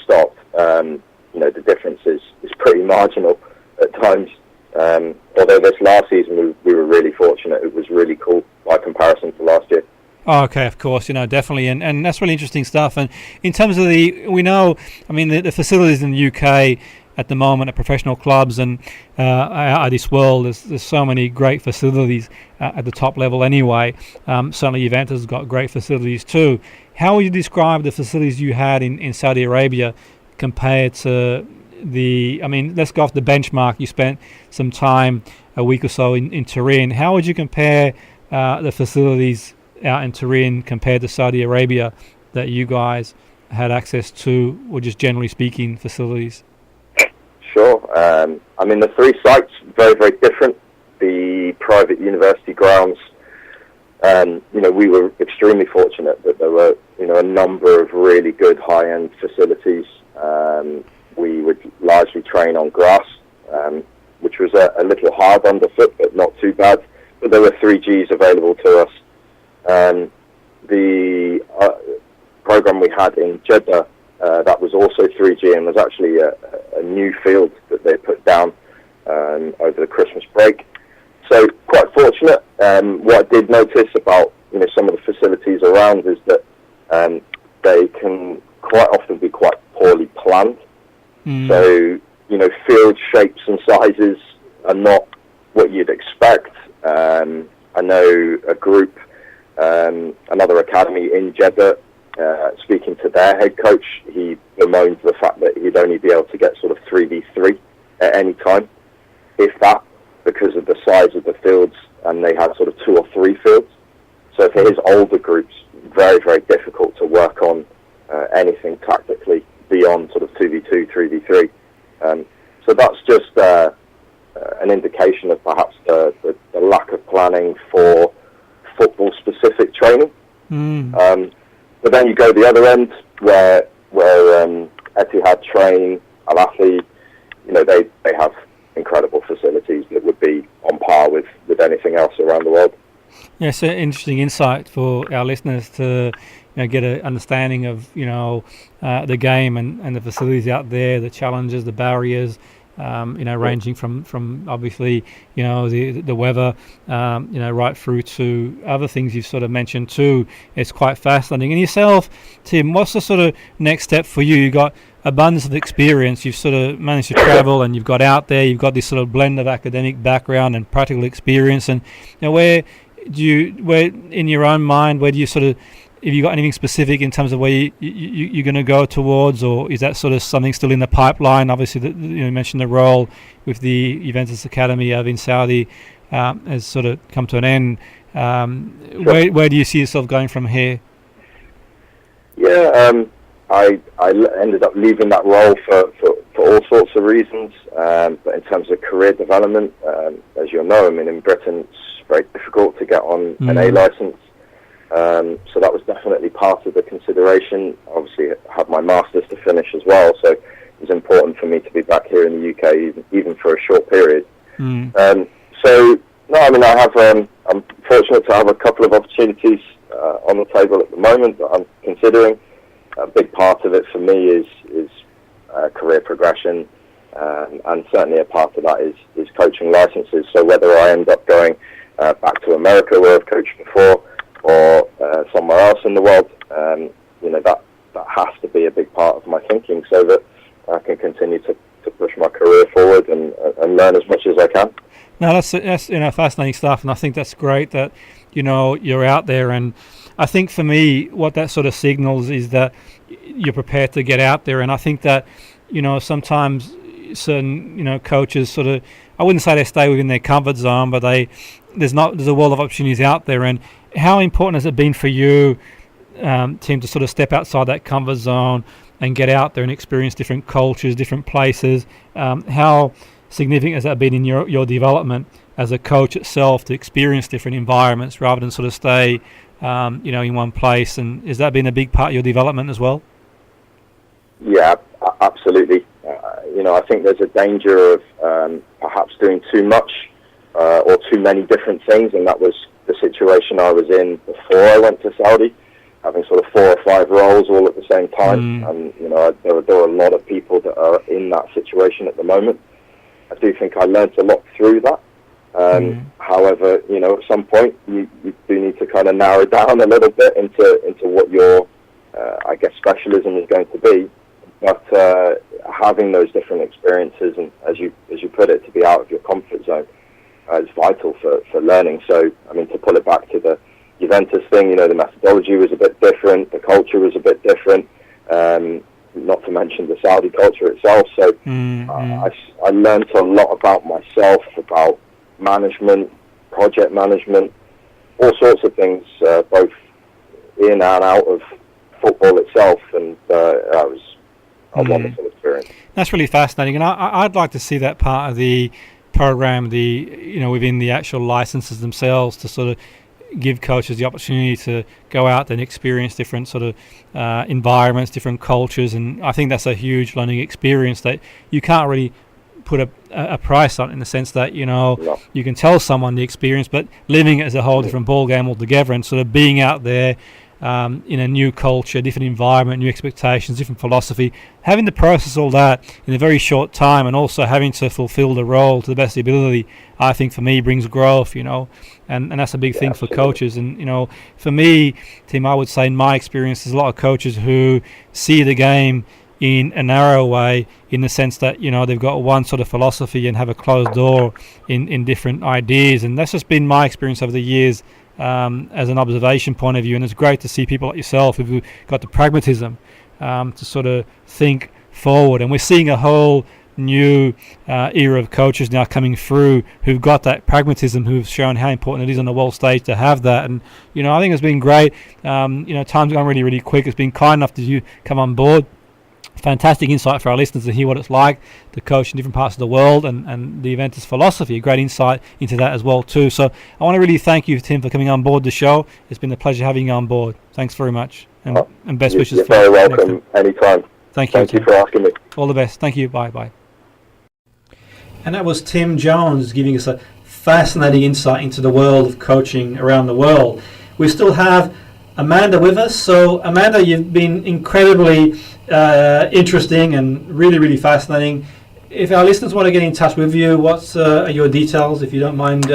stopped, the difference is pretty marginal at times. Although this last season we were really fortunate. It was really cool by comparison to last year. Oh, okay, of course, definitely, and that's really interesting stuff. And in terms of the facilities in the UK at the moment at professional clubs and out of this world, there's so many great facilities at the top level anyway. Certainly Juventus has got great facilities too. How would you describe the facilities you had in Saudi Arabia compared to let's go off the benchmark. You spent some time, a week or so in Turin. How would you compare the facilities out in Turin compared to Saudi Arabia that you guys had access to, or just generally speaking, facilities? Sure. The three sites, very, very different. The private university grounds, we were extremely fortunate that there were, a number of really good high-end facilities. We would largely train on grass, which was a little hard underfoot, but not too bad. But there were 3Gs available to us. The program we had in Jeddah, that was also 3G and was actually a new field that they put down over the Christmas break. So quite fortunate. What I did notice about some of the facilities around is that they can quite often be quite poorly planned. So field shapes and sizes are not what you'd expect. I know a group, another academy in Jeddah, speaking to their head coach, he bemoaned the fact that he'd only be able to get sort of 3v3 at any time, if that, because of the size of the fields, and they had sort of 2 or 3 fields. So for his older groups, very, very difficult to work on anything tactically beyond sort of 2v2, 3v3. So that's just an indication of perhaps the lack of planning for football-specific training. But then you go the other end, where Etihad train, Al Ahly, they have incredible facilities that would be on par with anything else around the world. Yeah, it's an interesting insight for our listeners to get an understanding of the game and the facilities out there, the challenges, the barriers. Ranging from obviously, the weather, right through to other things you've sort of mentioned too. It's quite fascinating. And yourself, Tim, what's the sort of next step for you? You've got abundance of experience. You've sort of managed to travel and you've got out there. You've got this sort of blend of academic background and practical experience. And where in your own mind, where do you sort of, have you got anything specific in terms of where you're going to go towards, or is that sort of something still in the pipeline? Obviously, you mentioned the role with the Juventus Academy in Saudi has sort of come to an end. Sure. Where do you see yourself going from here? Yeah, I ended up leaving that role for all sorts of reasons. But in terms of career development, as you'll know, in Britain it's very difficult to get on an A license. So that was definitely part of the consideration. Obviously, I had my master's to finish as well, so it was important for me to be back here in the UK, even for a short period. I'm fortunate to have a couple of opportunities on the table at the moment that I'm considering. A big part of it for me is career progression, and certainly a part of that is coaching licenses. So whether I end up going back to America, where I've coached before, or somewhere else in the world, that has to be a big part of my thinking, so that I can continue to push my career forward and learn as much as I can. No, that's fascinating stuff, and I think that's great that you're out there. And I think for me, what that sort of signals is that you're prepared to get out there. And I think that sometimes certain coaches sort of, I wouldn't say they stay within their comfort zone, but there's a world of opportunities out there. And how important has it been for you, Tim, to sort of step outside that comfort zone and get out there and experience different cultures, different places? How significant has that been in your development as a coach itself, to experience different environments rather than sort of stay in one place? And has that been a big part of your development as well? Yeah, absolutely. I think there's a danger of perhaps doing too much or too many different things, and that was the situation I was in before I went to Saudi. having sort of 4 or 5 roles all at the same time. And, you know, there are a lot of people that are in that situation at the moment. I do think I learned a lot through that. However, you know, at some point you do need to kind of narrow down a little bit into what your, I guess, specialism is going to be. But having those different experiences, and as you put it, to be out of your comfort zone, is vital for learning. So, I mean, to pull it back to the Juventus thing, you know, the methodology was a bit different, the culture was a bit different, not to mention the Saudi culture itself. So I learned a lot about myself, about management, project management, all sorts of things, both in and out of football itself, and that was a wonderful experience. That's really fascinating, and I'd like to see that part of the program, within the actual licenses themselves, to sort of give coaches the opportunity to go out and experience different sort of environments, different cultures, and I think that's a huge learning experience that you can't really put a price on, in the sense that, you know, you can tell someone the experience, but living it is a whole different ball game altogether, and sort of being out there in a new culture, different environment, new expectations, different philosophy, having to process all that in a very short time, and also having to fulfill the role to the best of the ability, I think for me brings growth, you know, and that's a big thing for coaches. And, you know, for me, Tim, I would say in my experience, there's a lot of coaches who see the game in a narrow way, in the sense that, you know, they've got one sort of philosophy and have a closed door in different ideas, and that's just been my experience over the years. As an observation point of view, and it's great to see people like yourself who've got the pragmatism to sort of think forward. And we're seeing a whole new era of coaches now coming through who've got that pragmatism, who've shown how important it is on the world stage to have that. And, you know, I think it's been great. Time's gone really, really quick. It's been kind enough to come on board. Fantastic insight for our listeners to hear what it's like to coach in different parts of the world, and the Juventus philosophy, a great insight into that as well too. So I want to really thank you, Tim, for coming on board the show. It's been a pleasure having you on board. Thanks very much, and best wishes. You're very welcome anytime. Thank you for asking me. All the best. Thank you. Bye. And that was Tim Jones giving us a fascinating insight into the world of coaching around the world. We still have Amanda with us. So Amanda, you've been incredibly interesting and really, really fascinating. If our listeners want to get in touch with you, what's your details, if you don't mind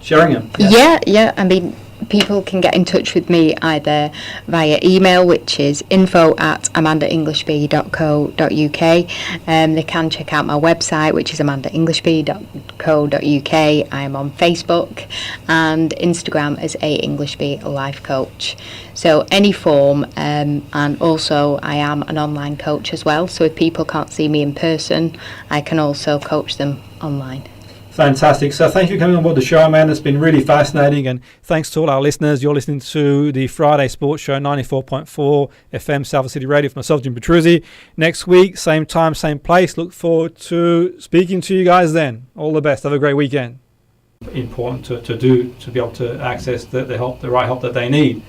sharing them? Yeah. I mean, people can get in touch with me either via email, which is info@amandaenglishby.co.uk. They can check out my website, which is amandaenglishby.co.uk. I am on Facebook and Instagram as A Englishby Life Coach. So any form, and also I am an online coach as well. So if people can't see me in person, I can also coach them online. Fantastic. So thank you for coming on board the show, man. It's been really fascinating, and thanks to all our listeners. You're listening to the Friday Sports Show, 94.4 FM, South City Radio, for myself, Jimmy Petruzzi. Next week, same time, same place. Look forward to speaking to you guys then. All the best. Have a great weekend. Important to be able to access the right help that they need.